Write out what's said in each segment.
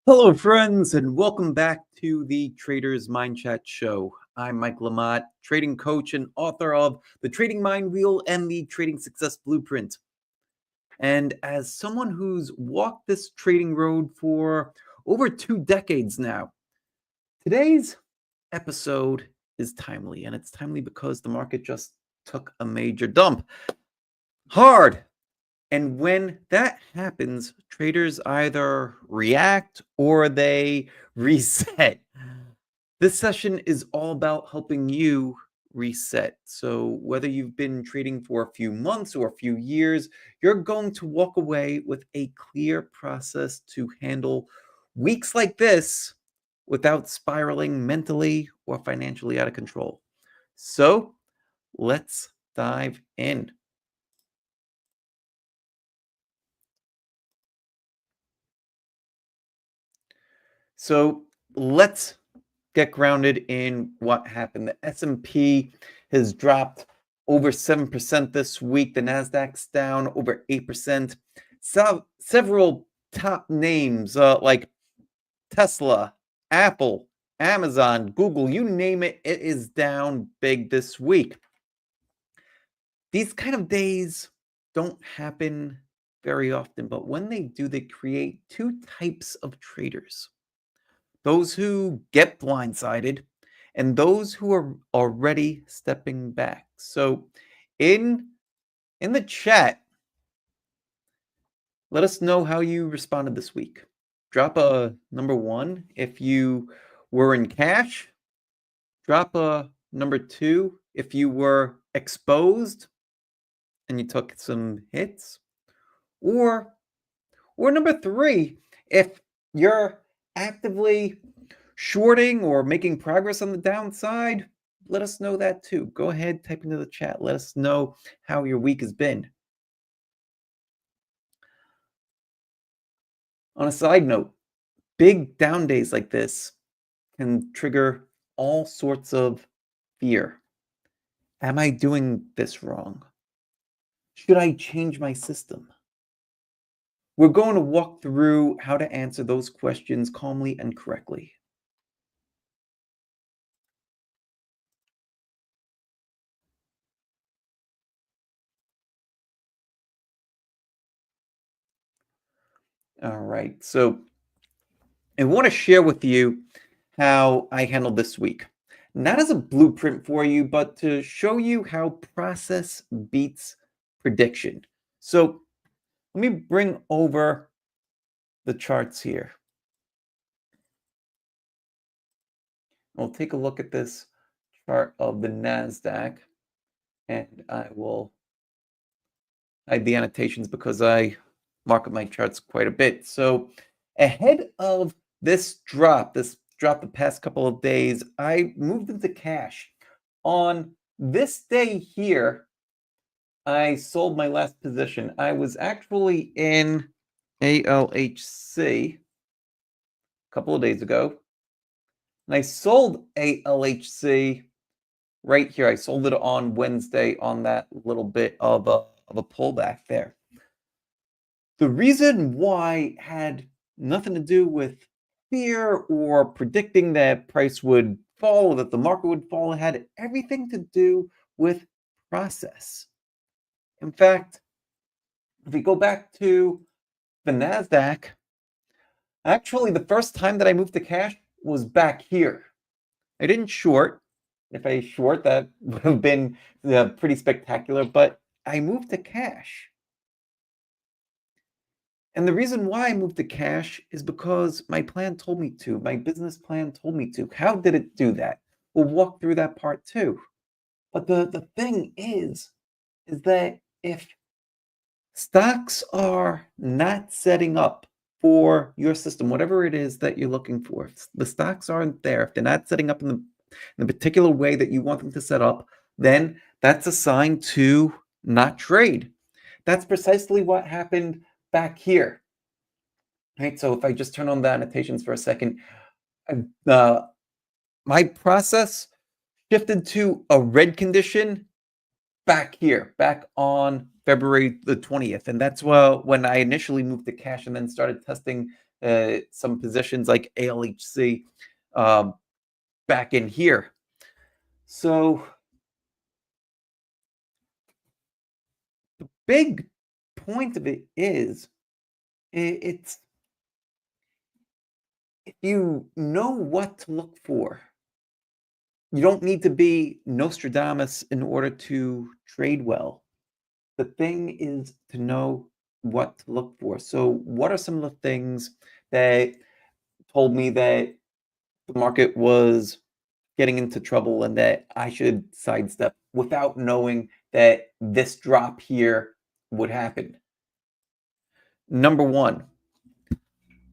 Hello, friends, and welcome back to the Trader's Mindchat Show. I'm Mike Lamott, trading coach and author of The Trading Mind Wheel and the Trading Success Blueprint. And as someone who's walked this trading road for over 2 decades now, today's episode is timely, and it's timely because the market just took a major dump. Hard. And when that happens, traders either react or they reset. This session is all about helping you reset. So, whether you've been trading for a few months or a few years, you're going to walk away with a clear process to handle weeks like this without spiraling mentally or financially out of control. So, let's dive in. So let's get grounded in what happened. The S&P has dropped over 7% this week. The NASDAQ's down over 8%. Several top names like Tesla, Apple, Amazon, Google, you name it, it is down big this week. These kind of days don't happen very often, but when they do, they create two types of traders: those who get blindsided, and those who are already stepping back. So in the chat, let us know how you responded this week. Drop a number 1 if you were in cash. Drop a number 2 if you were exposed and you took some hits. Or number 3 if you're actively shorting or making progress on the downside. Let us know that too. Go ahead, type into the chat. Let us know how your week has been. On a side note, big down days like this can trigger all sorts of fear. Am I doing this wrong? Should I change my system? We're going to walk through how to answer those questions calmly and correctly. All right. So I want to share with you how I handled this week. Not as a blueprint for you, but to show you how process beats prediction. So let me bring over the charts here. We'll take a look at this chart of the NASDAQ, and I will hide the annotations because I mark up my charts quite a bit. So ahead of this drop the past couple of days, I moved into cash. On this day here, I sold my last position. I was actually in ALHC a couple of days ago, and I sold ALHC right here. I sold it on Wednesday on that little bit of a pullback there. The reason why had nothing to do with fear or predicting that price would fall or that the market would fall. It had everything to do with process. In fact, if we go back to the NASDAQ, actually the first time that I moved to cash was back here. I didn't short. If I short, that would have been pretty spectacular, but I moved to cash. And the reason why I moved to cash is because my plan told me to. My business plan told me to. How did it do that? We'll walk through that part too. But the thing is that if stocks are not setting up for your system, whatever it is that you're looking for, if the stocks aren't there, if they're not setting up in the particular way that you want them to set up, then that's a sign to not trade. That's precisely what happened back here. Right, so if I just turn on the annotations for a second, my process shifted to a red condition back here, back on February the 20th. And that's when I initially moved to cash and then started testing some positions like ALHC back in here. So the big point of it is it's if you know what to look for, you don't need to be Nostradamus in order to trade well. The thing is to know what to look for. So, what are some of the things that told me that the market was getting into trouble and that I should sidestep without knowing that this drop here would happen? Number one,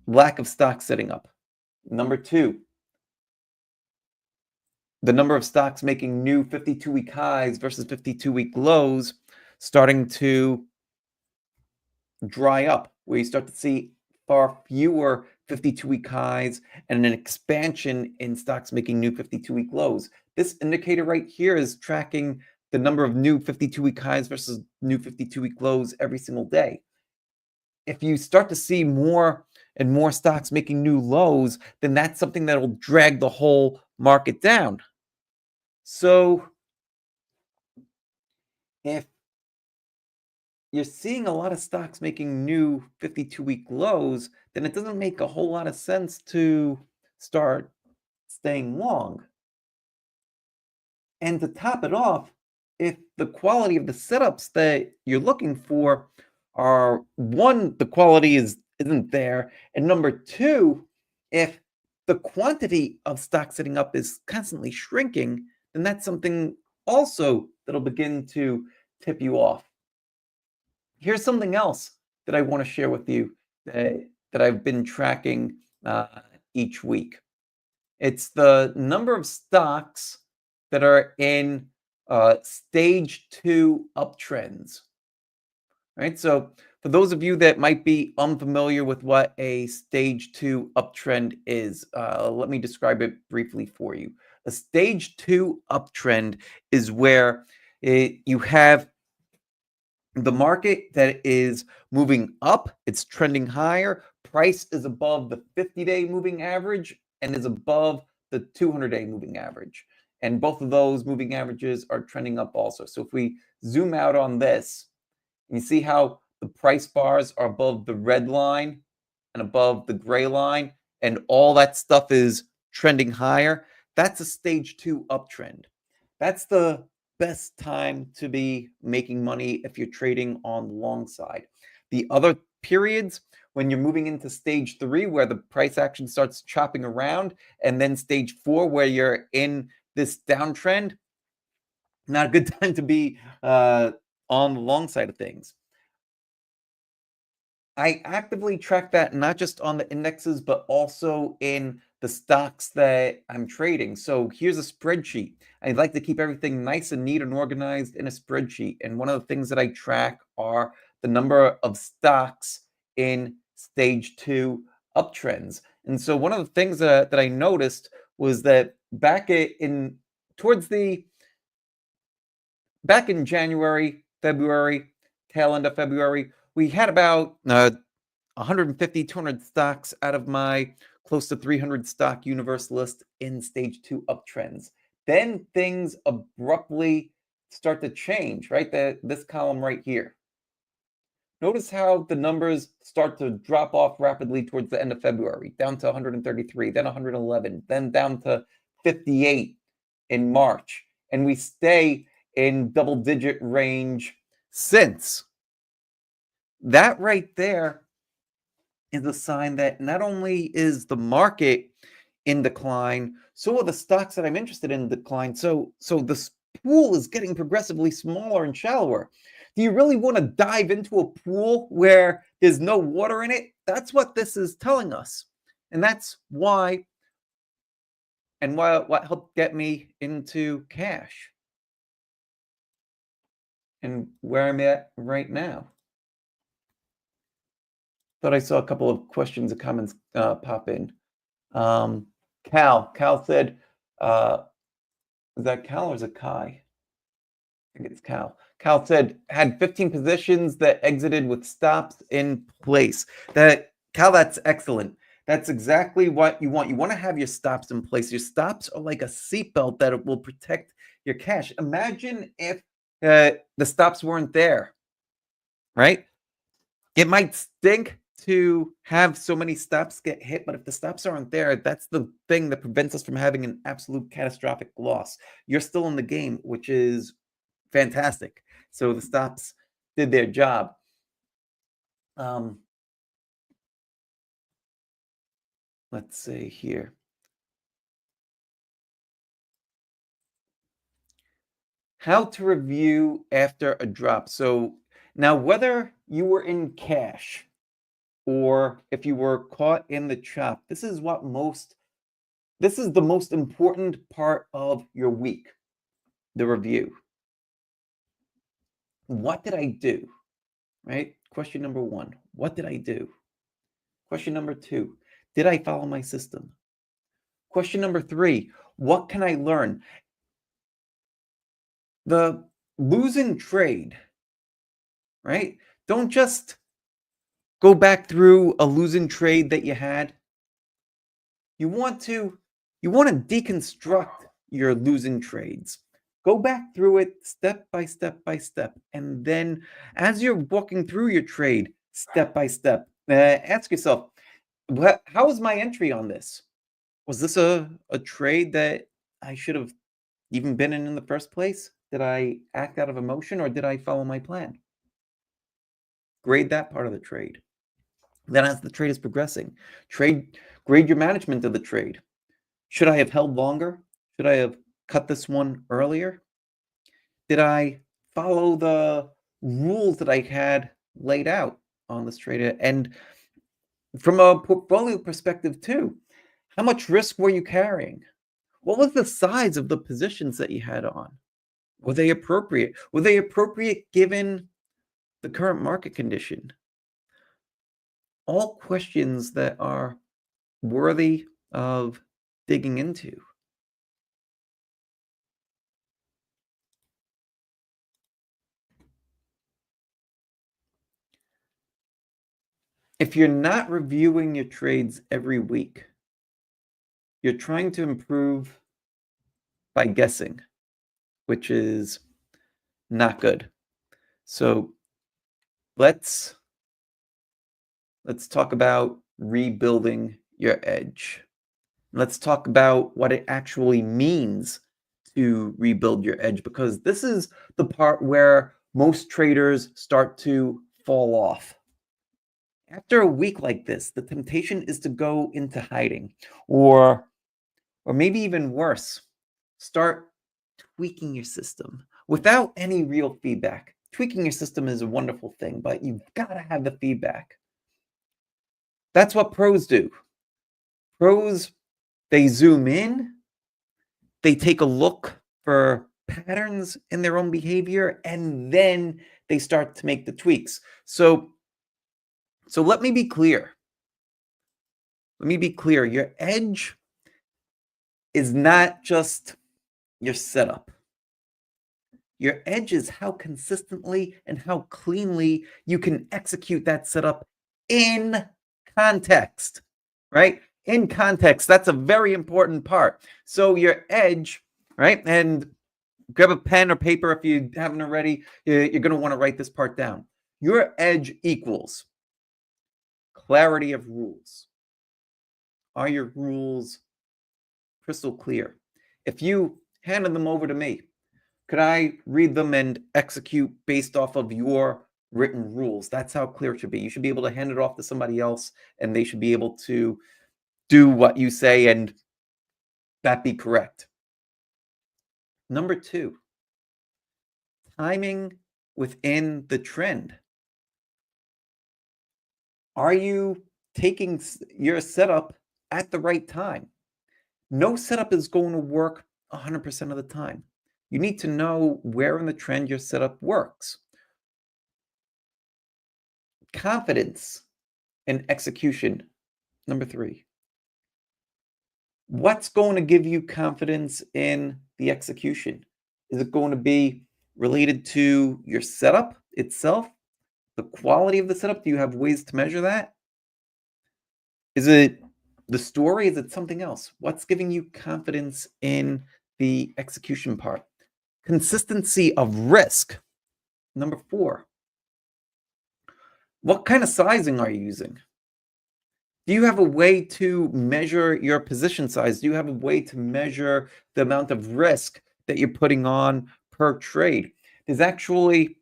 lack of stock setting up. Number two, the number of stocks making new 52-week highs versus 52-week lows starting to dry up, where you start to see far fewer 52-week highs and an expansion in stocks making new 52-week lows. This indicator right here is tracking the number of new 52-week highs versus new 52-week lows every single day. If you start to see more and more stocks making new lows, then that's something that will drag the whole market down. So if you're seeing a lot of stocks making new 52-week lows, then it doesn't make a whole lot of sense to start staying long. And to top it off, if the quality of the setups that you're looking for are, one, the quality isn't there, and number two, if the quantity of stock setting up is constantly shrinking, then that's something also that'll begin to tip you off. Here's something else that I want to share with you that I've been tracking each week. It's the number of stocks that are in stage 2 uptrends. Right? So for those of you that might be unfamiliar with what a stage 2 uptrend is, let me describe it briefly for you. A stage 2 uptrend is where you have the market that is moving up, it's trending higher, price is above the 50-day moving average and is above the 200-day moving average. And both of those moving averages are trending up also. So if we zoom out on this, you see how the price bars are above the red line and above the gray line, and all that stuff is trending higher. That's a stage 2 uptrend. That's the best time to be making money if you're trading on the long side. The other periods, when you're moving into stage 3, where the price action starts chopping around, and then stage 4, where you're in this downtrend, not a good time to be on the long side of things. I actively track that not just on the indexes, but also in the stocks that I'm trading. So here's a spreadsheet. I like to keep everything nice and neat and organized in a spreadsheet. And one of the things that I track are the number of stocks in stage 2 uptrends. And so one of the things that I noticed was that back in January, February, tail end of February, we had about 150, 200 stocks out of my close to 300 stock universe list in stage 2 uptrends. Then things abruptly start to change, right? This column right here. Notice how the numbers start to drop off rapidly towards the end of February, down to 133, then 111, then down to 58 in March. And we stay in double-digit range since. That right there is a sign that not only is the market in decline, so are the stocks that I'm interested in decline. So the pool is getting progressively smaller and shallower. Do you really want to dive into a pool where there's no water in it? That's what this is telling us. And that's why, and what helped get me into cash and where I'm at right now. Thought I saw a couple of questions and comments pop in. Cal said, is that Cal or is it Kai? I think it's Cal. Cal said, had 15 positions that exited with stops in place. Cal, that's excellent. That's exactly what you want. You want to have your stops in place. Your stops are like a seatbelt that it will protect your cash. Imagine if the stops weren't there, right? It might stink to have so many stops get hit, but if the stops aren't there, that's the thing that prevents us from having an absolute catastrophic loss. You're still in the game, which is fantastic. So the stops did their job. Um, let's see here. How to review after a drop. So now, whether you were in cash or if you were caught in the chop, this is the most important part of your week, the review. What did I do? Right? Question number one, what did I do? Question number two, did I follow my system? Question number three, what can I learn? The losing trade, right? Don't just go back through a losing trade that you had. You want to deconstruct your losing trades. Go back through it step by step by step. And then as you're walking through your trade step by step, ask yourself, how was my entry on this? Was this a trade that I should have even been in the first place? Did I act out of emotion or did I follow my plan? Grade that part of the trade. Then as the trade is progressing, grade your management of the trade. Should I have held longer? Should I have cut this one earlier? Did I follow the rules that I had laid out on this trade? And from a portfolio perspective too, how much risk were you carrying? What was the size of the positions that you had on? Were they appropriate? Were they appropriate given the current market condition? All questions that are worthy of digging into. If you're not reviewing your trades every week, you're trying to improve by guessing, which is not good. So let's talk about rebuilding your edge. Let's talk about what it actually means to rebuild your edge, because this is the part where most traders start to fall off. After a week like this, the temptation is to go into hiding, or maybe even worse, start tweaking your system without any real feedback. Tweaking your system is a wonderful thing, but you've got to have the feedback. That's what pros do. Pros, they zoom in, they take a look for patterns in their own behavior, and then they start to make the tweaks. So let me be clear. Let me be clear. Your edge is not just your setup. Your edge is how consistently and how cleanly you can execute that setup in context, right? In context, that's a very important part. So your edge, right? And grab a pen or paper if you haven't already. You're going to want to write this part down. Your edge equals clarity of rules. Are your rules crystal clear? If you handed them over to me, could I read them and execute based off of your written rules? That's how clear it should be. You should be able to hand it off to somebody else and they should be able to do what you say and that be correct. Number two, timing within the trend. Are you taking your setup at the right time? No setup is going to work 100% of the time. You need to know where in the trend your setup works. Confidence and execution. Number three. What's going to give you confidence in the execution? Is it going to be related to your setup itself? The quality of the setup? Do you have ways to measure that? Is it the story? Is it something else? What's giving you confidence in the execution part? Consistency of risk. Number 4, what kind of sizing are you using? Do you have a way to measure your position size? Do you have a way to measure the amount of risk that you're putting on per trade? There's actually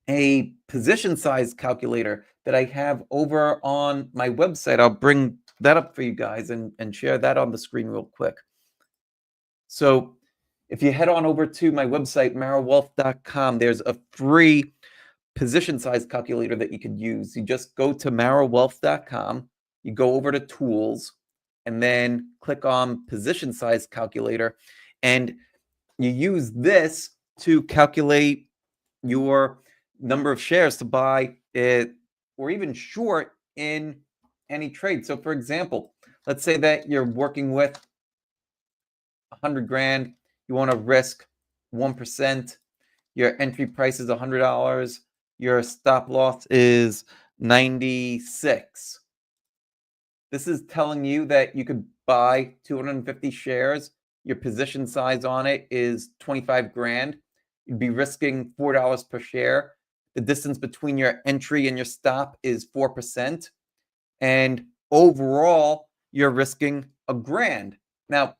a position size calculator that I have over on my website. I'll bring that up for you guys and share that on the screen real quick. So if you head on over to my website, marowealth.com, there's a free position size calculator that you could use. You just go to marowealth.com, you go over to tools, and then click on position size calculator, and you use this to calculate your number of shares to buy it or even short in any trade. So for example, let's say that you're working with 100 grand, you want to risk 1%, your entry price is $100, your stop loss is 96. This is telling you that you could buy 250 shares. Your position size on it is 25 grand. You'd be risking $4 per share. The distance between your entry and your stop is 4%. And overall, you're risking $1,000. Now,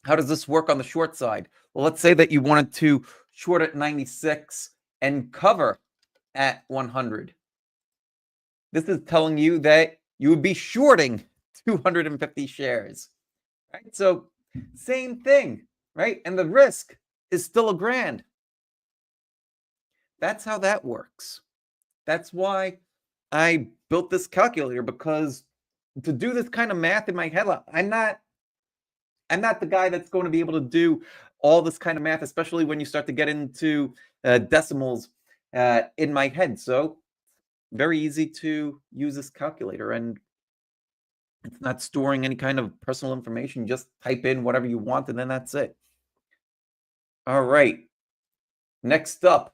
how does this work on the short side? Well, let's say that you wanted to short at 96 and cover at 100. This is telling you that you would be shorting 250 shares, right? So same thing, right? And the risk is still $1,000. That's how that works. That's why I built this calculator, because to do this kind of math in my head, I'm not the guy that's going to be able to do all this kind of math, especially when you start to get into decimals in my head. So very easy to use this calculator, and it's not storing any kind of personal information. Just type in whatever you want, and then that's it. All right. Next up,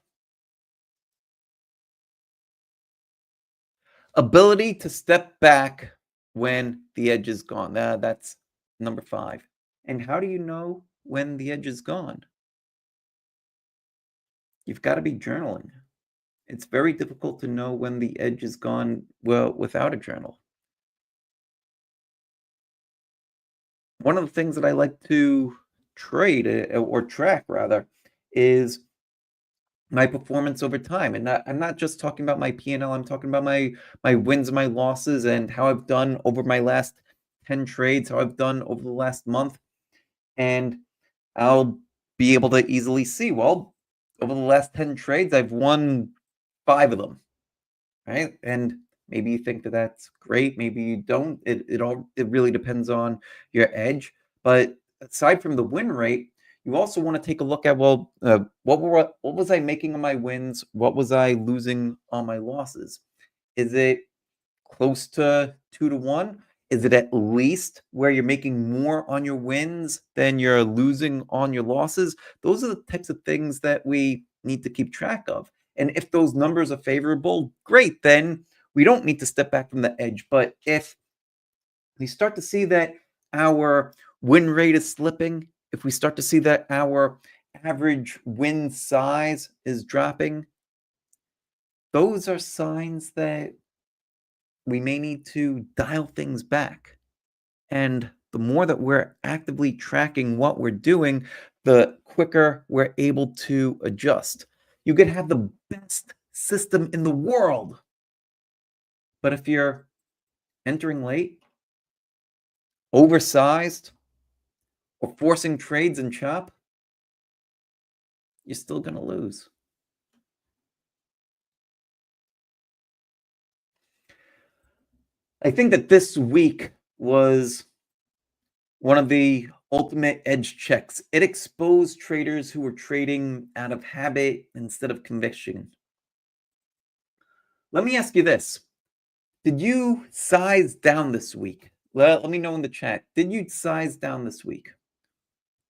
ability to step back when the edge is gone. That's number 5. And how do you know when the edge is gone? You've got to be journaling. It's very difficult to know when the edge is gone, well, without a journal. One of the things that I like to trade or track rather is my performance over time. And I'm not just talking about my P&L. I'm talking about my wins and my losses and how I've done over my last 10 trades, how I've done over the last month. And I'll be able to easily see, well, over the last 10 trades, I've won 5 of them, right? And maybe you think that that's great. Maybe you don't. It really depends on your edge. But aside from the win rate, you also want to take a look at, well, what was I making on my wins? What was I losing on my losses? Is it close to 2 to 1? Is it at least where you're making more on your wins than you're losing on your losses? Those are the types of things that we need to keep track of. And if those numbers are favorable, great, then we don't need to step back from the edge. But if we start to see that our win rate is slipping, if we start to see that our average win size is dropping, those are signs that we may need to dial things back. And the more that we're actively tracking what we're doing, the quicker we're able to adjust. You could have the best system in the world, but if you're entering late, oversized, or forcing trades and chop, you're still going to lose. I think that this week was one of the ultimate edge checks. It exposed traders who were trading out of habit instead of conviction. Let me ask you this. Did you size down this week? Let me know in the chat. Did you size down this week?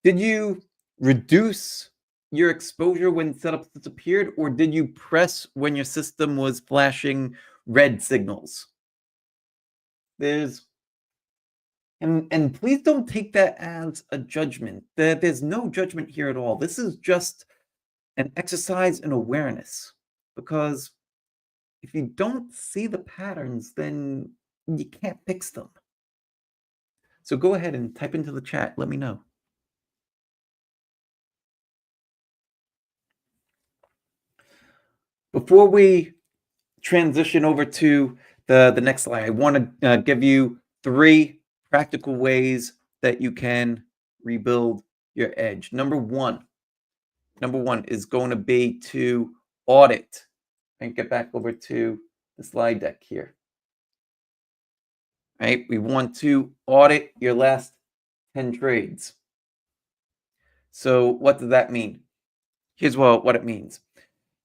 Did you reduce your exposure when setups disappeared, or did you press when your system was flashing red signals? There's And please don't take that as a judgment. There's no judgment here at all. This is just an exercise in awareness. Because if you don't see the patterns, then you can't fix them. So go ahead and type into the chat. Let me know. Before we transition over to the next slide, I want to give you 3 practical ways that you can rebuild your edge. Number one is going to be to audit. And get back over to the slide deck here. Right? We want to audit your last 10 trades. So what does that mean? Here's what it means.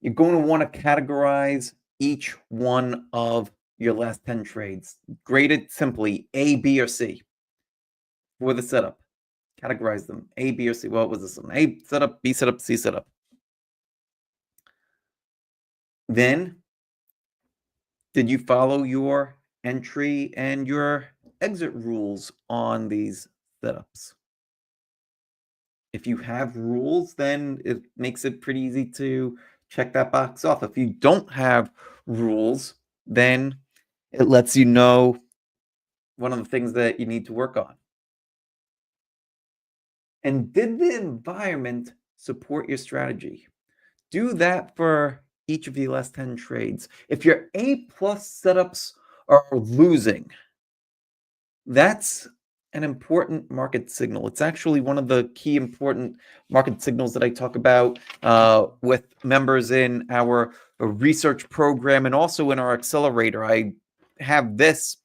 You're going to want to categorize each one of your last 10 trades. Grade it simply A, B, or C for the setup. Categorize them A, B, or C. Well, what was this one? A setup, B setup, C setup. Then, did you follow your entry and your exit rules on these setups? If you have rules, then it makes it pretty easy to check that box off. If you don't have rules, then it lets you know one of the things that you need to work on. And did the environment support your strategy? Do that for each of your last 10 trades. If your A+ setups are losing, that's an important market signal. It's actually one of the key important market signals that I talk about with members in our research program and also in our accelerator. I have this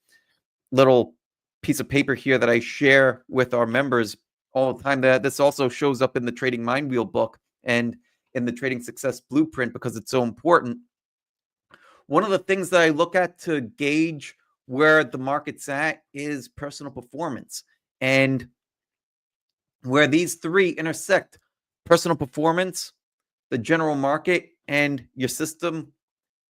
little piece of paper here that I share with our members all the time. That this also shows up in the Trading Mind Wheel book and in the Trading Success Blueprint because it's so important. One of the things that I look at to gauge where the market's at is personal performance. And where these 3 intersect, personal performance, the general market, and your system,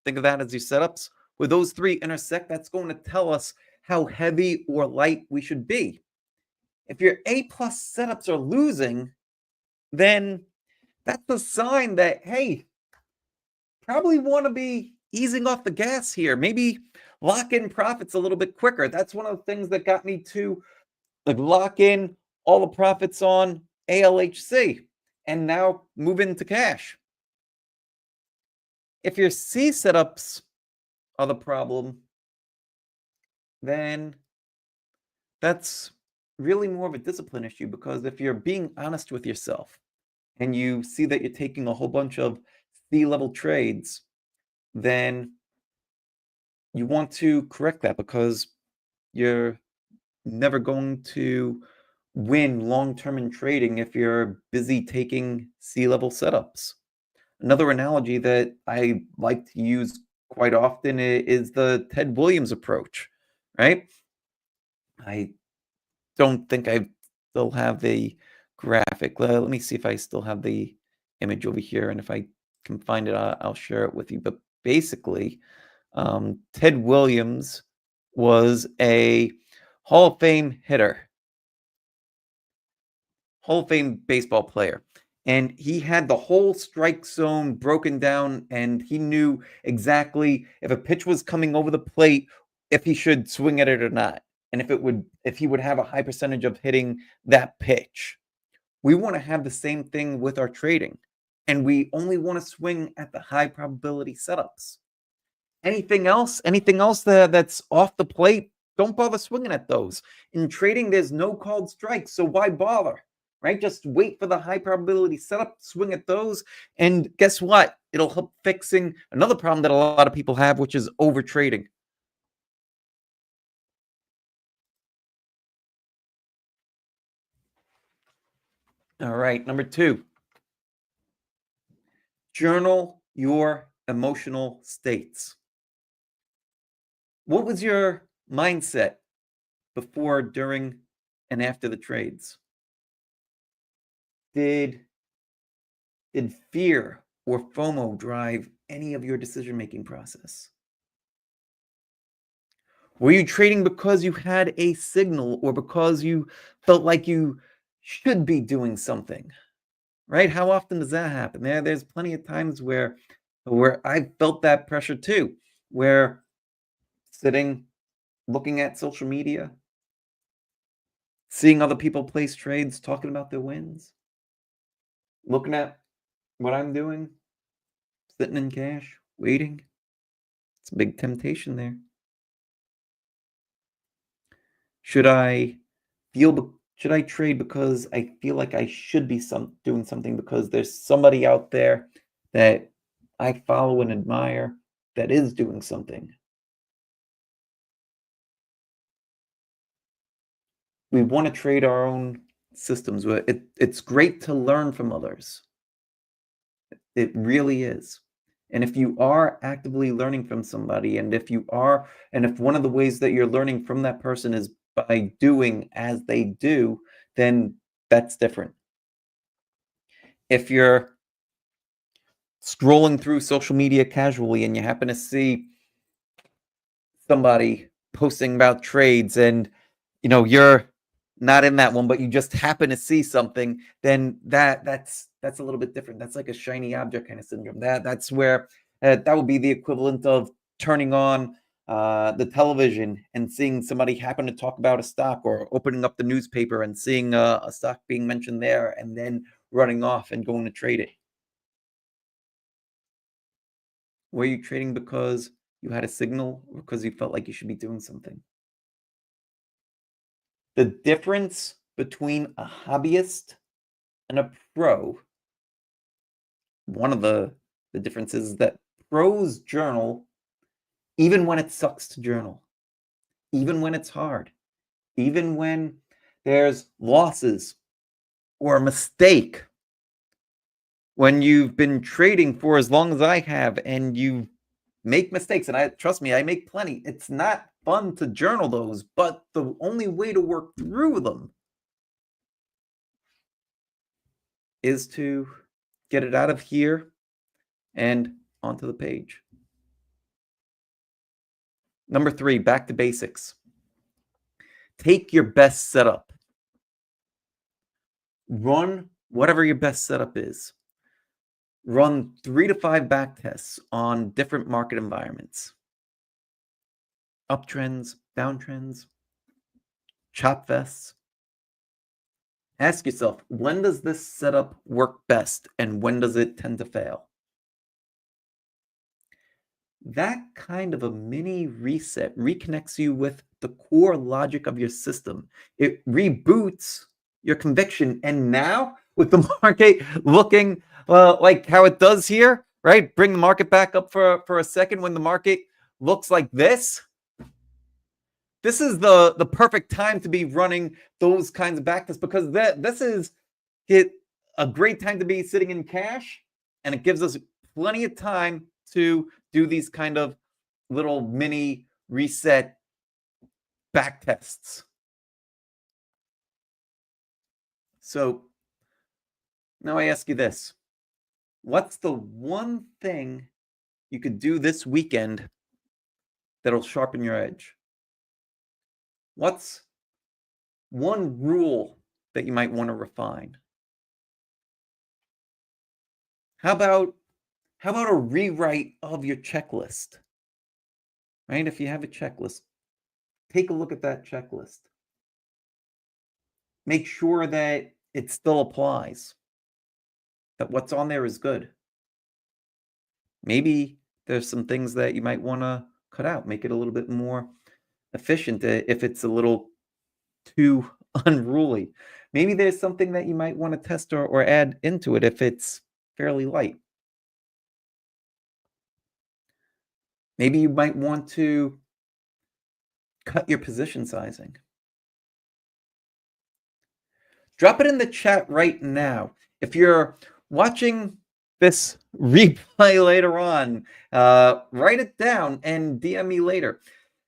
think of that as your setups. Where those 3 intersect, that's going to tell us how heavy or light we should be. If your A+ setups are losing, then that's a sign that, hey, probably want to be easing off the gas here. Maybe lock in profits a little bit quicker. That's one of the things that got me to lock in all the profits on ALHC and now move into cash. If your C setups are the problem, then that's really more of a discipline issue, because if you're being honest with yourself and you see that you're taking a whole bunch of C-level trades, then you want to correct that, because you're never going to win long-term in trading if you're busy taking C-level setups. Another analogy that I like to use quite often is the Ted Williams approach, right? I don't think I still have the graphic. Let me see if I still have the image over here, and if I can find it, I'll share it with you. But basically, Ted Williams was a Hall of Fame hitter, Hall of Fame baseball player. And he had the whole strike zone broken down, and he knew exactly if a pitch was coming over the plate, if he should swing at it or not, and if he would have a high percentage of hitting that pitch. We want to have the same thing with our trading, and we only want to swing at the high probability setups. Anything else that's off the plate, don't bother swinging at those. In trading, there's no called strikes, so why bother? Right? Just wait for the high probability setup, swing at those, and guess what? It'll help fixing another problem that a lot of people have, which is over trading. All right, number 2, journal your emotional states. What was your mindset before, during, and after the trades? Did fear or FOMO drive any of your decision-making process? Were you trading because you had a signal or because you felt like you should be doing something? Right? How often does that happen? There's plenty of times where I felt that pressure too, where sitting, looking at social media, seeing other people place trades, talking about their wins, looking at what I'm doing, sitting in cash, waiting. It's a big temptation there. Should I should I trade because I feel like I should be doing something because there's somebody out there that I follow and admire that is doing something? We want to trade our own systems. It's great to learn from others. It really is. And if you are actively learning from somebody, and if one of the ways that you're learning from that person is by doing as they do, then that's different. If you're scrolling through social media casually and you happen to see somebody posting about trades and you're not in that one, but you just happen to see something, then that's a little bit different. That's like a shiny object kind of syndrome. That's where that would be the equivalent of turning on the television and seeing somebody happen to talk about a stock, or opening up the newspaper and seeing a stock being mentioned there and then running off and going to trade it. Were you trading because you had a signal or because you felt like you should be doing something? The difference between a hobbyist and a pro, one of the differences is that pros journal even when it sucks to journal, even when it's hard, even when there's losses or a mistake. When you've been trading for as long as I have and you make mistakes, and trust me, I make plenty. It's not fun to journal those, but the only way to work through them is to get it out of here and onto the page. Number 3, back to basics. Take your best setup. Run whatever your best setup is. Run 3 to 5 back tests on different market environments. Uptrends, downtrends, chop vests. Ask yourself, when does this setup work best and when does it tend to fail? That kind of a mini reset reconnects you with the core logic of your system. It reboots your conviction. And now, with the market looking like how it does here, right? Bring the market back up for a second. When the market looks like this is the perfect time to be running those kinds of backtests, because this is a great time to be sitting in cash, and it gives us plenty of time to do these kind of little mini reset back tests. So now I ask you this: what's the one thing you could do this weekend that'll sharpen your edge? What's one rule that you might want to refine? How about a rewrite of your checklist? Right? If you have a checklist, take a look at that checklist. Make sure that it still applies, that what's on there is good. Maybe there's some things that you might want to cut out, make it a little bit more efficient if it's a little too unruly. Maybe there's something that you might want to test or add into it if it's fairly light. Maybe you might want to cut your position sizing. Drop it in the chat right now. If you're watching this replay later on, write it down and DM me later.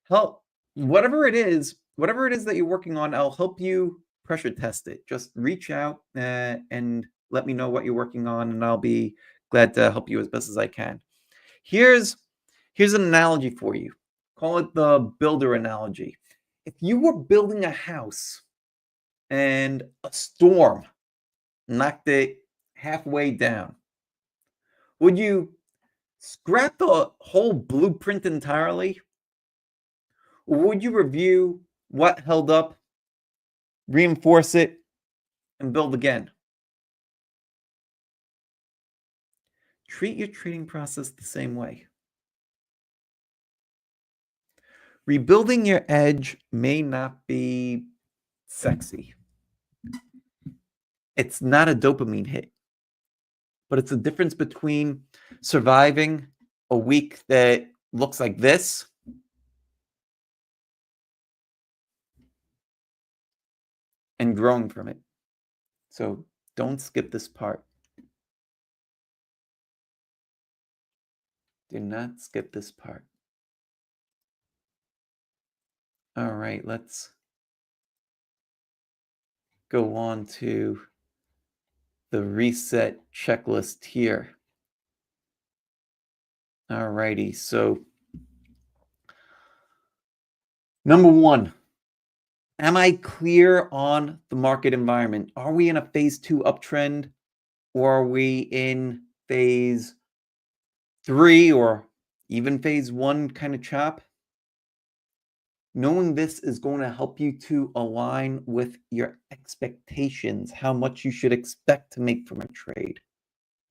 Help, whatever it is that you're working on, I'll help you pressure test it. Just reach out and let me know what you're working on, and I'll be glad to help you as best as I can. Here's an analogy for you. Call it the builder analogy. If you were building a house and a storm knocked it halfway down, would you scrap the whole blueprint entirely? Or would you review what held up, reinforce it, and build again? Treat your trading process the same way. Rebuilding your edge may not be sexy. It's not a dopamine hit, but it's the difference between surviving a week that looks like this and growing from it. So don't skip this part. Do not skip this part. All right, let's go on to the reset checklist here. All righty, so number one, am I clear on the market environment? Are we in a phase 2 uptrend, or are we in phase 3 or even phase 1 kind of chop? Knowing this is going to help you to align with your expectations, how much you should expect to make from a trade.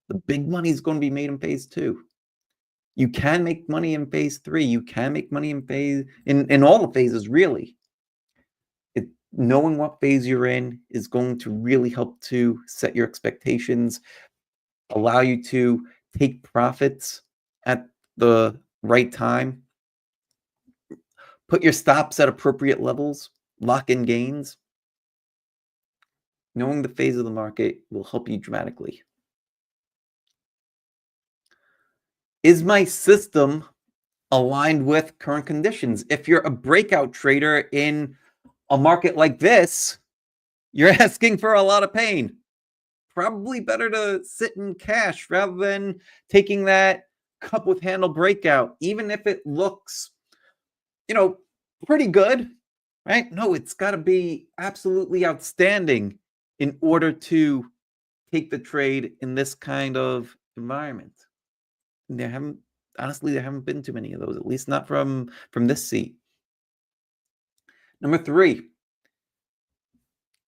The big money is going to be made in phase 2. You can make money in phase 3. You can make money in all the phases, really. Knowing what phase you're in is going to really help to set your expectations, allow you to take profits at the right time, put your stops at appropriate levels, lock in gains. Knowing the phase of the market will help you dramatically. Is my system aligned with current conditions? If you're a breakout trader in a market like this, you're asking for a lot of pain. Probably better to sit in cash rather than taking that cup with handle breakout, even if it looks, pretty good, right? No, it's got to be absolutely outstanding in order to take the trade in this kind of environment. There haven't been too many of those, at least not from this seat. Number 3,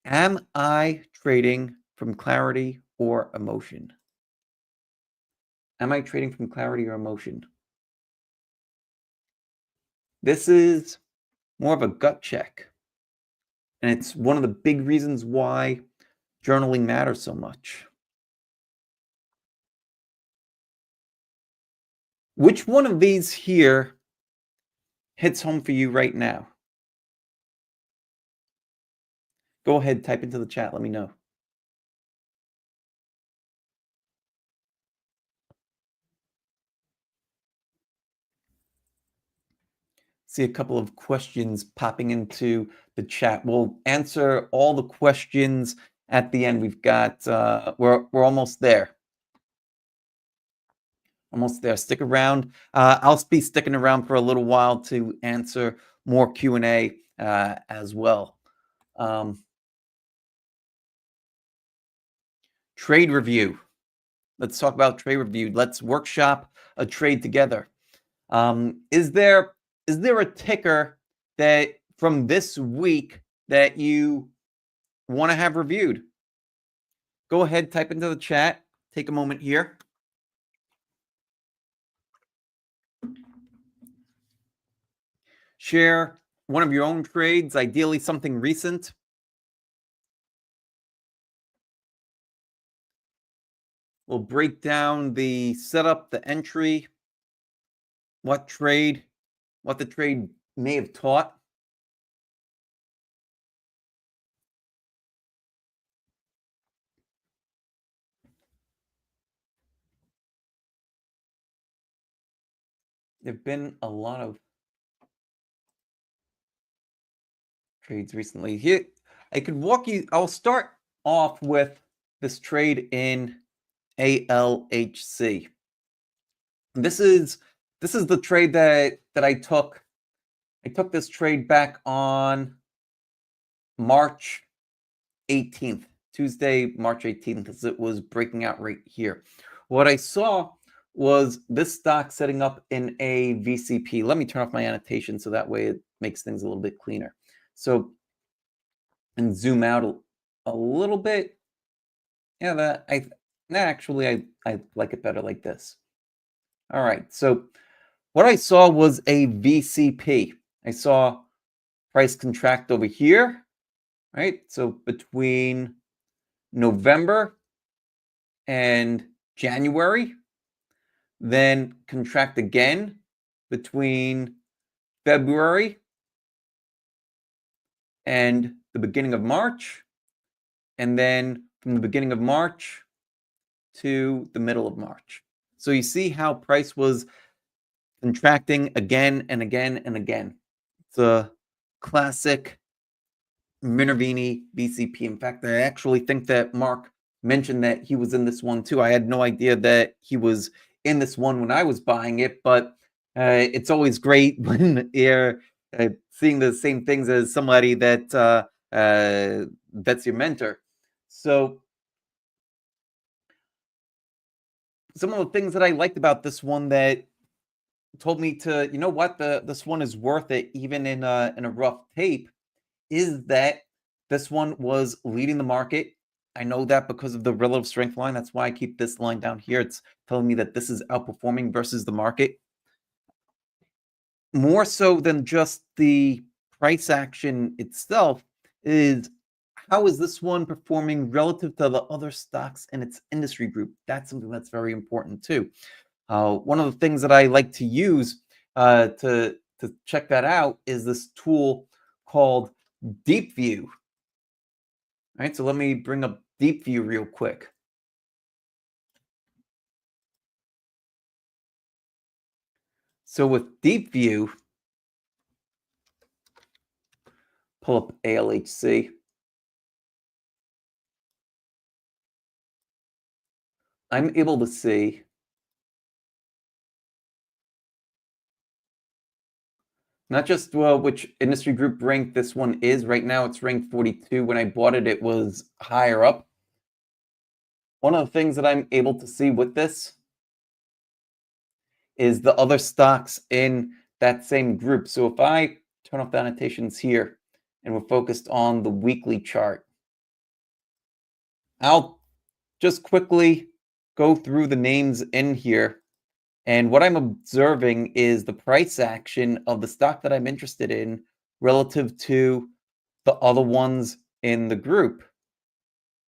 am I trading from clarity or emotion? Am I trading from clarity or emotion? This is more of a gut check. And it's one of the big reasons why journaling matters so much. Which one of these here hits home for you right now? Go ahead, type into the chat, let me know. See a couple of questions popping into the chat. We'll answer all the questions at the end. We've got, we're almost there. Almost there. Stick around. I'll be sticking around for a little while to answer more Q&A as well. Trade review. Let's talk about trade review. Let's workshop a trade together. Is there a ticker that from this week that you want to have reviewed? Go ahead, type into the chat. Take a moment here. Share one of your own trades, ideally something recent. We'll break down the setup, the entry, what the trade may have taught. There've been a lot of trades recently. Here, I could walk you. I'll start off with this trade in ALHC. This is the trade that I took I took this trade back on March 18th, Tuesday, March 18th, as it was breaking out right here. What I saw was this stock setting up in a VCP. Let me turn off my annotation so that way it makes things a little bit cleaner. So, and zoom out a little bit. Yeah, I like it better like this. All right. So what I saw was a VCP. I saw price contract over here, right? So between November and January, then contract again between February and the beginning of March, and then from the beginning of March to the middle of March. So you see how price was contracting again and again and again. It's a classic Minervini BCP. In fact, I actually think that Mark mentioned that he was in this one too. I had no idea that he was in this one when I was buying it, but it's always great when you're seeing the same things as somebody that's your mentor. So some of the things that I liked about this one that told me to, you know what, this one is worth it even in a rough tape, is that this one was leading the market. I know that because of the relative strength line. That's why I keep this line down here. It's telling me that this is outperforming versus the market. More so than just the price action itself is how is this one performing relative to the other stocks in its industry group? That's something that's very important too. One of the things that I like to use to check that out is this tool called Deep View. All right, so let me bring up Deep View real quick. So with Deep View, pull up ALHC. I'm able to see not just which industry group rank this one is. Right now, it's ranked 42. When I bought it, it was higher up. One of the things that I'm able to see with this is the other stocks in that same group. So if I turn off the annotations here and we're focused on the weekly chart, I'll just quickly go through the names in here. And what I'm observing is the price action of the stock that I'm interested in relative to the other ones in the group.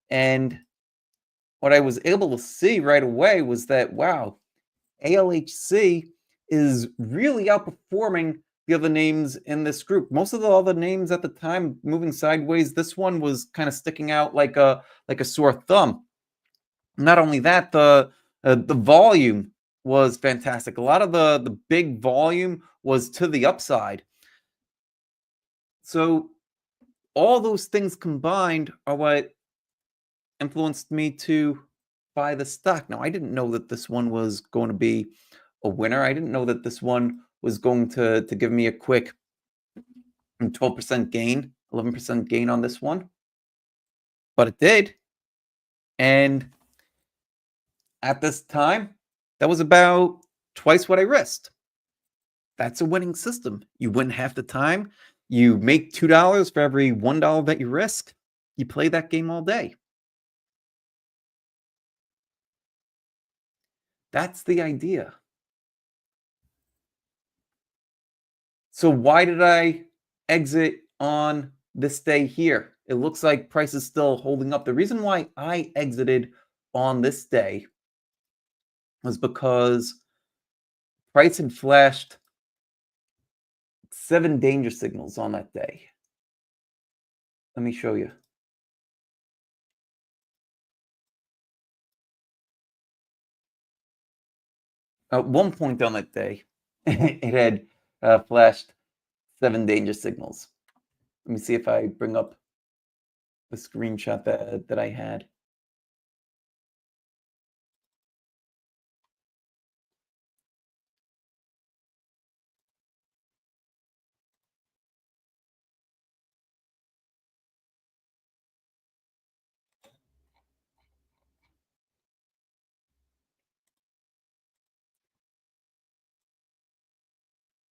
And what I was able to see right away was that, wow, ALHC is really outperforming the other names in this group. Most of the other names at the time moving sideways. This one was kind of sticking out like a sore thumb. Not only that, the volume was fantastic. A lot of the big volume was to the upside. So all those things combined are what influenced me to buy the stock. Now, I didn't know that this one was going to be a winner. I didn't know that this one was going to give me a quick 12% gain, 11% gain on this one. But it did. And at this time, that was about twice what I risked. That's a winning system. You win half the time. You make $2 for every $1 that you risk. You play that game all day. That's the idea. So why did I exit on this day here? It looks like price is still holding up. The reason why I exited on this day was because price had flashed 7 danger signals on that day. Let me show you. At one point on that day, it had flashed 7 danger signals. Let me see if I bring up the screenshot that I had.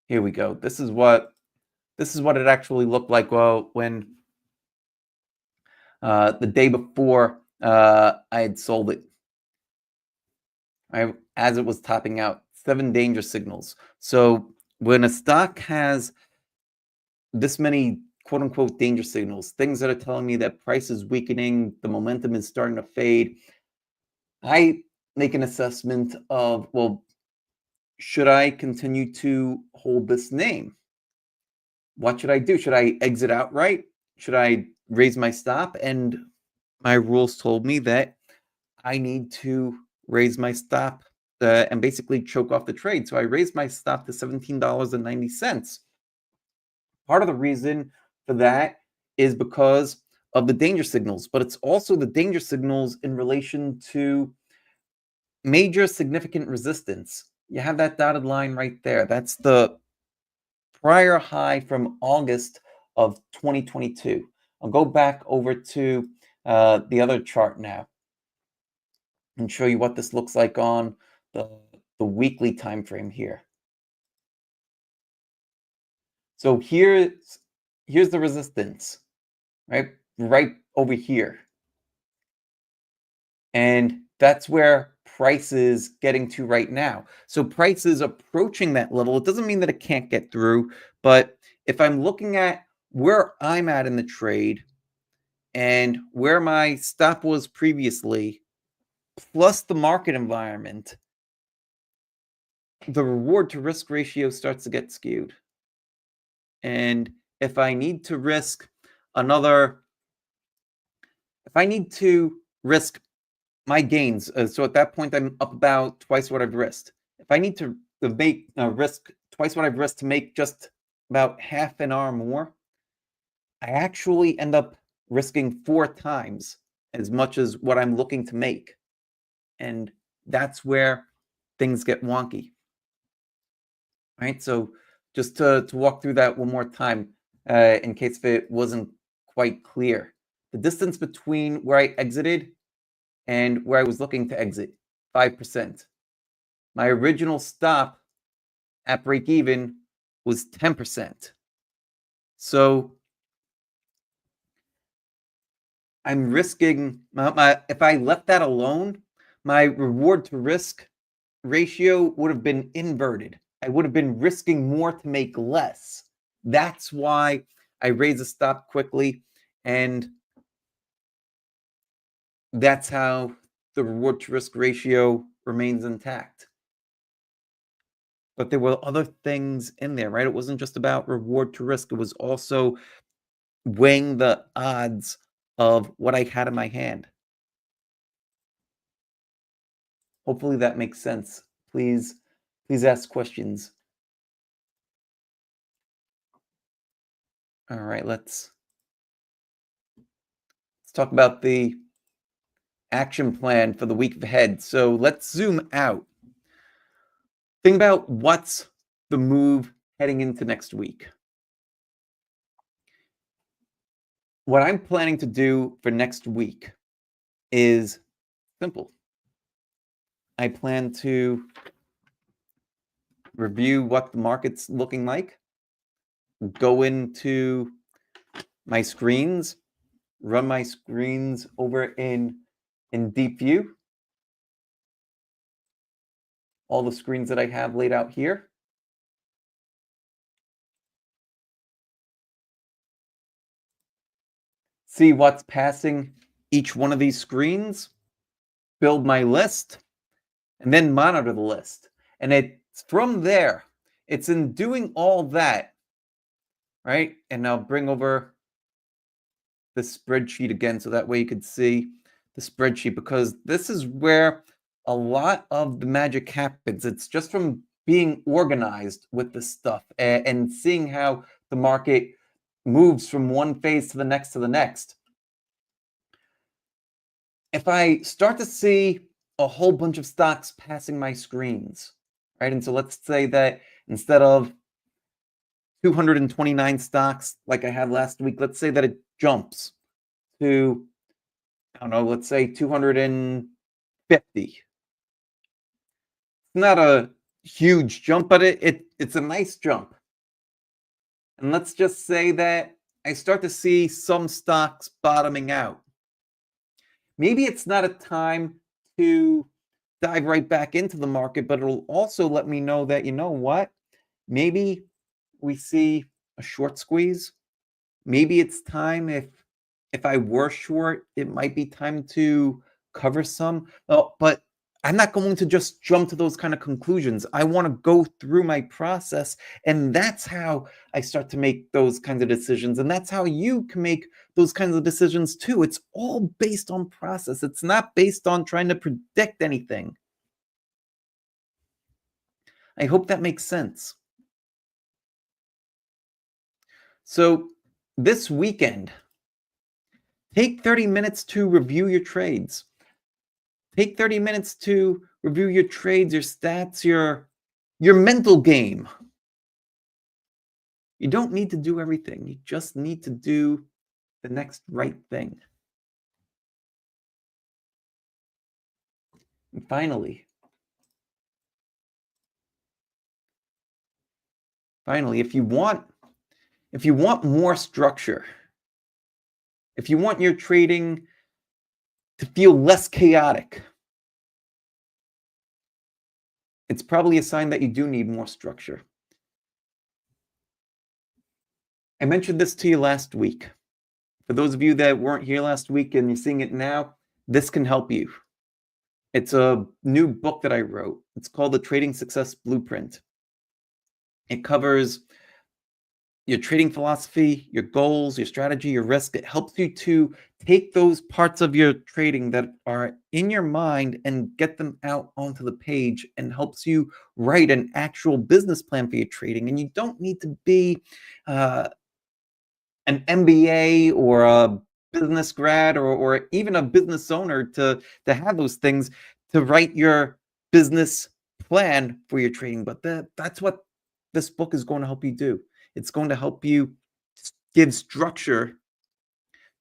Here we go. This is what it actually looked like. Well, when the day before I had sold it, as it was topping out, 7 danger signals. So when a stock has this many quote unquote danger signals, things that are telling me that price is weakening, the momentum is starting to fade, I make an assessment of, well, should I continue to hold this name? What should I do? Should I exit outright? Should I raise my stop? And my rules told me that I need to raise my stop and basically choke off the trade. So I raised my stop to $17.90. Part of the reason for that is because of the danger signals, but it's also the danger signals in relation to major significant resistance. You have that dotted line right there. That's the prior high from August of 2022. I'll go back over to the other chart now and show you what this looks like on the weekly time frame here. So here's the resistance, right over here. And that's where price is getting to right now. So price is approaching that level. It doesn't mean that it can't get through, but if I'm looking at where I'm at in the trade and where my stop was previously, plus the market environment, the reward to risk ratio starts to get skewed. And if I need to risk my gains, so at that point I'm up about twice what I've risked. If I need to make risk twice what I've risked to make just about half an hour more, I actually end up risking 4 times as much as what I'm looking to make. And that's where things get wonky. Right? So just to walk through that one more time, in case it wasn't quite clear. The distance between where I exited and where I was looking to exit, 5%. My original stop at break even was 10%. So I'm risking if I left that alone, my reward to risk ratio would have been inverted. I would have been risking more to make less. That's why I raise a stop quickly, and that's how the reward to risk ratio remains intact. But there were other things in there, right? It wasn't just about reward to risk. It was also weighing the odds of what I had in my hand. Hopefully that makes sense. Please ask questions. All right, let's talk about the action plan for the week ahead. So let's zoom out. Think about what's the move heading into next week. What I'm planning to do for next week is simple. I plan to review what the market's looking like, go into my screens, run my screens over in deep view, all the screens that I have laid out here. See what's passing each one of these screens, build my list, and then monitor the list. And it's from there, it's in doing all that, right? And I'll bring over the spreadsheet again so that way you could see the spreadsheet, because this is where a lot of the magic happens. It's just from being organized with this stuff and seeing how the market moves from one phase to the next. If I start to see a whole bunch of stocks passing my screens, right? And so let's say that instead of 229 stocks like I had last week, let's say that it jumps to, I don't know, let's say 250. It's not a huge jump, but it's a nice jump. And let's just say that I start to see some stocks bottoming out. Maybe it's not a time to dive right back into the market, but it'll also let me know that, you know what? Maybe we see a short squeeze. Maybe it's time, if I were short, it might be time to cover some. But I'm not going to just jump to those kind of conclusions. I want to go through my process, and that's how I start to make those kinds of decisions. And that's how you can make those kinds of decisions too. It's all based on process. It's not based on trying to predict anything. I hope that makes sense. So this weekend, take 30 minutes to review your trades. Take 30 minutes to review your trades, your stats, your mental game. You don't need to do everything. You just need to do the next right thing. And finally, if you want more structure, if you want your trading to feel less chaotic, it's probably a sign that you do need more structure. I mentioned this to you last week. For those of you that weren't here last week and you're seeing it now, this can help you. It's a new book that I wrote. It's called The Trading Success Blueprint. It covers your trading philosophy, your goals, your strategy, your risk. It helps you to take those parts of your trading that are in your mind and get them out onto the page, and helps you write an actual business plan for your trading. And you don't need to be an MBA or a business grad or even a business owner to have those things to write your business plan for your trading. But that's what this book is going to help you do. It's going to help you give structure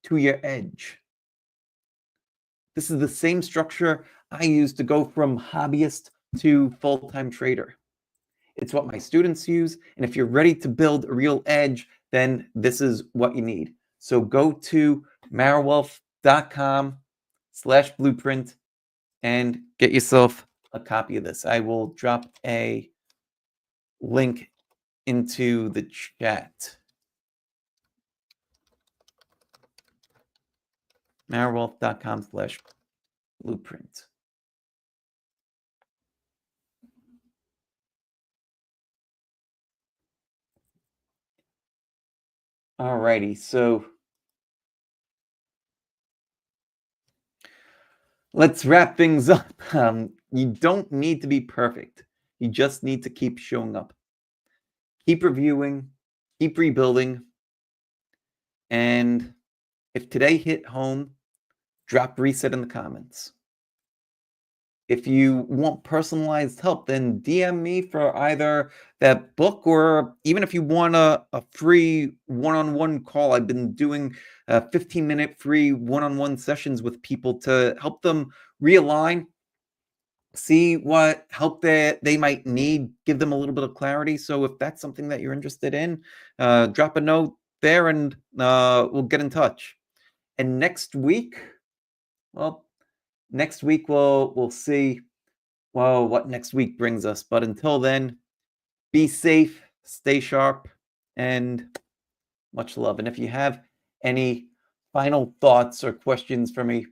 to your edge. This is the same structure I use to go from hobbyist to full-time trader. It's what my students use. And if you're ready to build a real edge, then this is what you need. So go to marwealth.com/blueprint and get yourself a copy of this. I will drop a link into the chat. marwealth.com/blueprint. Alrighty, so let's wrap things up. You don't need to be perfect. You just need to keep showing up. Keep reviewing, keep rebuilding. And if today hit home, drop reset in the comments. If you want personalized help, then DM me for either that book, or even if you want a free one-on-one call. I've been doing 15-minute free one-on-one sessions with people to help them realign, see what help they might need, give them a little bit of clarity. So if that's something that you're interested in, drop a note there and we'll get in touch. And next week, we'll see what next week brings us. But until then, be safe, stay sharp, and much love. And if you have any final thoughts or questions for me,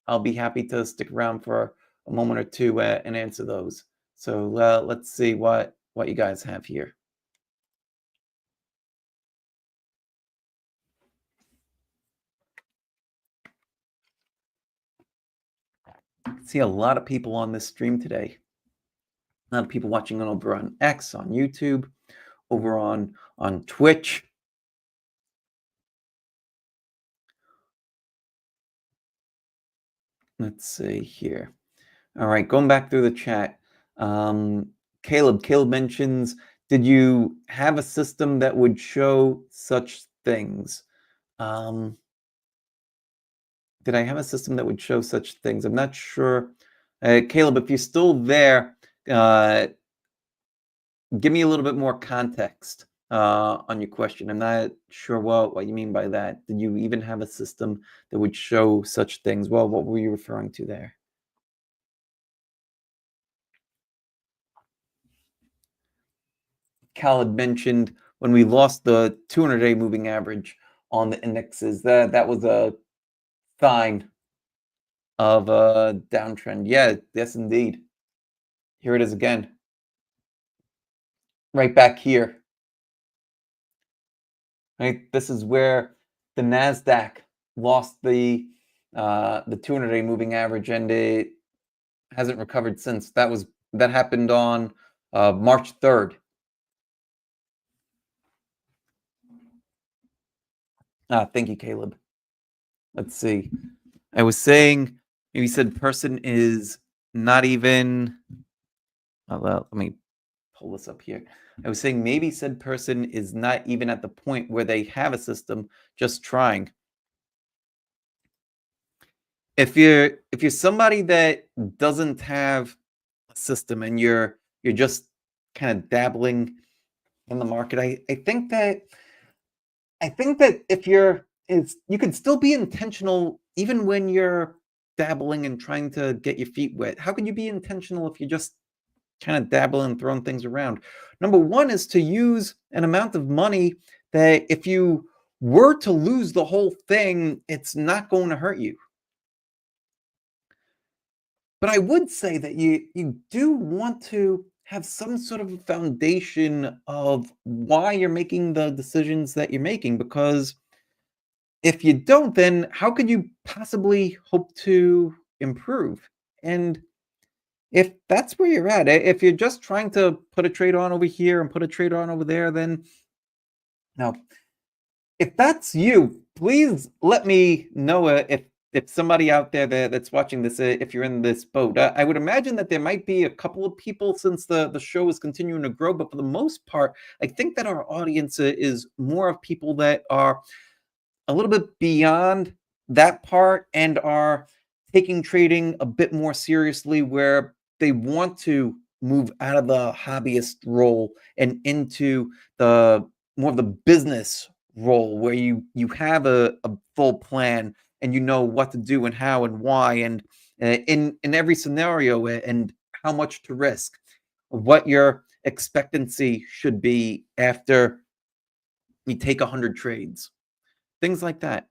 I'll be happy to stick around for a moment or two and answer those. So let's see what you guys have here. I see a lot of people on this stream today. A lot of people watching over on X, on YouTube, over on Twitch. Let's see here. All right, going back through the chat. Caleb mentions, did you have a system that would show such things? Did I have a system that would show such things? I'm not sure. Caleb, if you're still there, give me a little bit more context. on your question. I'm not sure what you mean by that. Did you even have a system that would show such things? Well, what were you referring to there? Cal had mentioned when we lost the 200-day moving average on the indexes, that was a sign of a downtrend. Yeah, yes, indeed. Here it is again, right back here. Right, this is where the NASDAQ lost the 200-day moving average, and it hasn't recovered since. That happened on March 3rd. Thank you, Caleb. Let's see. I was saying, maybe said person is not even. Well, let me pull this up here. I was saying maybe said person is not even at the point where they have a system, just trying. If you're somebody that doesn't have a system and you're just kind of dabbling in the market, I think that if you can still be intentional even when you're dabbling and trying to get your feet wet. How can you be intentional if you're just kind of dabbling and throwing things around? Number one is to use an amount of money that if you were to lose the whole thing, it's not going to hurt you. But I would say that you do want to have some sort of a foundation of why you're making the decisions that you're making, because if you don't, then how could you possibly hope to improve? And if that's where you're at, if you're just trying to put a trade on over here and put a trade on over there, then now, if that's you, please let me know if somebody out there that's watching this, if you're in this boat. I would imagine that there might be a couple of people since the show is continuing to grow, but for the most part, I think that our audience is more of people that are a little bit beyond that part and are taking trading a bit more seriously, where they want to move out of the hobbyist role and into the more of the business role, where you have a full plan and you know what to do and how and why, and in every scenario, and how much to risk, what your expectancy should be after you take 100 trades, things like that.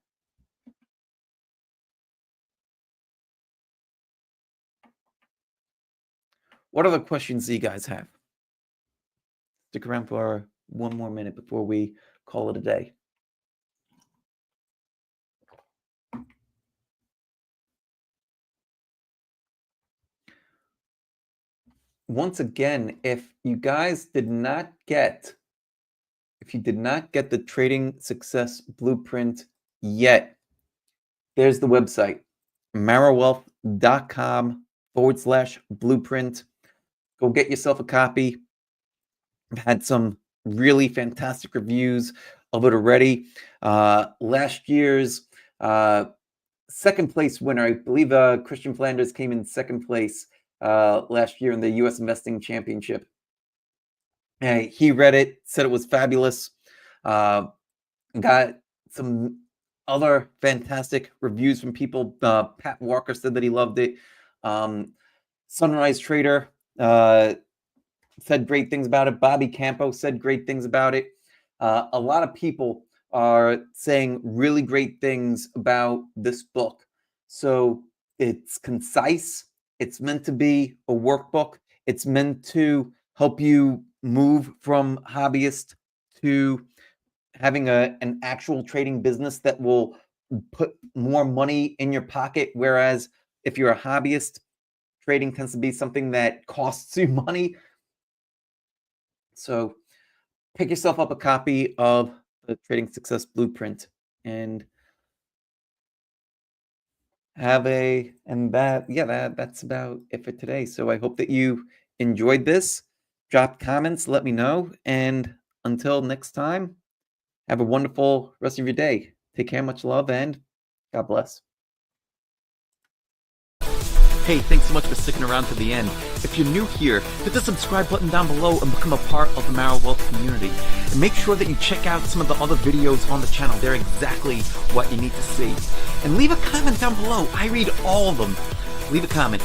What other questions do you guys have? Stick around for one more minute before we call it a day. Once again, if you did not get the trading success blueprint yet, there's the website, marrowwealth.com/blueprint. Go get yourself a copy. I've had some really fantastic reviews of it already. Last year's second place winner, I believe Christian Flanders came in second place last year in the U.S. Investing Championship. He read it, said it was fabulous. Got some other fantastic reviews from people. Pat Walker said that he loved it. Sunrise Trader said great things about it. Bobby Campo said great things about it. A lot of people are saying really great things about this book. So it's concise. It's meant to be a workbook. It's meant to help you move from hobbyist to having an actual trading business that will put more money in your pocket. Whereas if you're a hobbyist, trading tends to be something that costs you money. So pick yourself up a copy of the Trading Success Blueprint and that's about it for today. So I hope that you enjoyed this. Drop comments, let me know, and until next time, have a wonderful rest of your day. Take care, much love, and God bless. Hey, thanks so much for sticking around to the end. If you're new here, hit the subscribe button down below and become a part of the Mara Wealth community. And make sure that you check out some of the other videos on the channel. They're exactly what you need to see. And leave a comment down below. I read all of them. Leave a comment.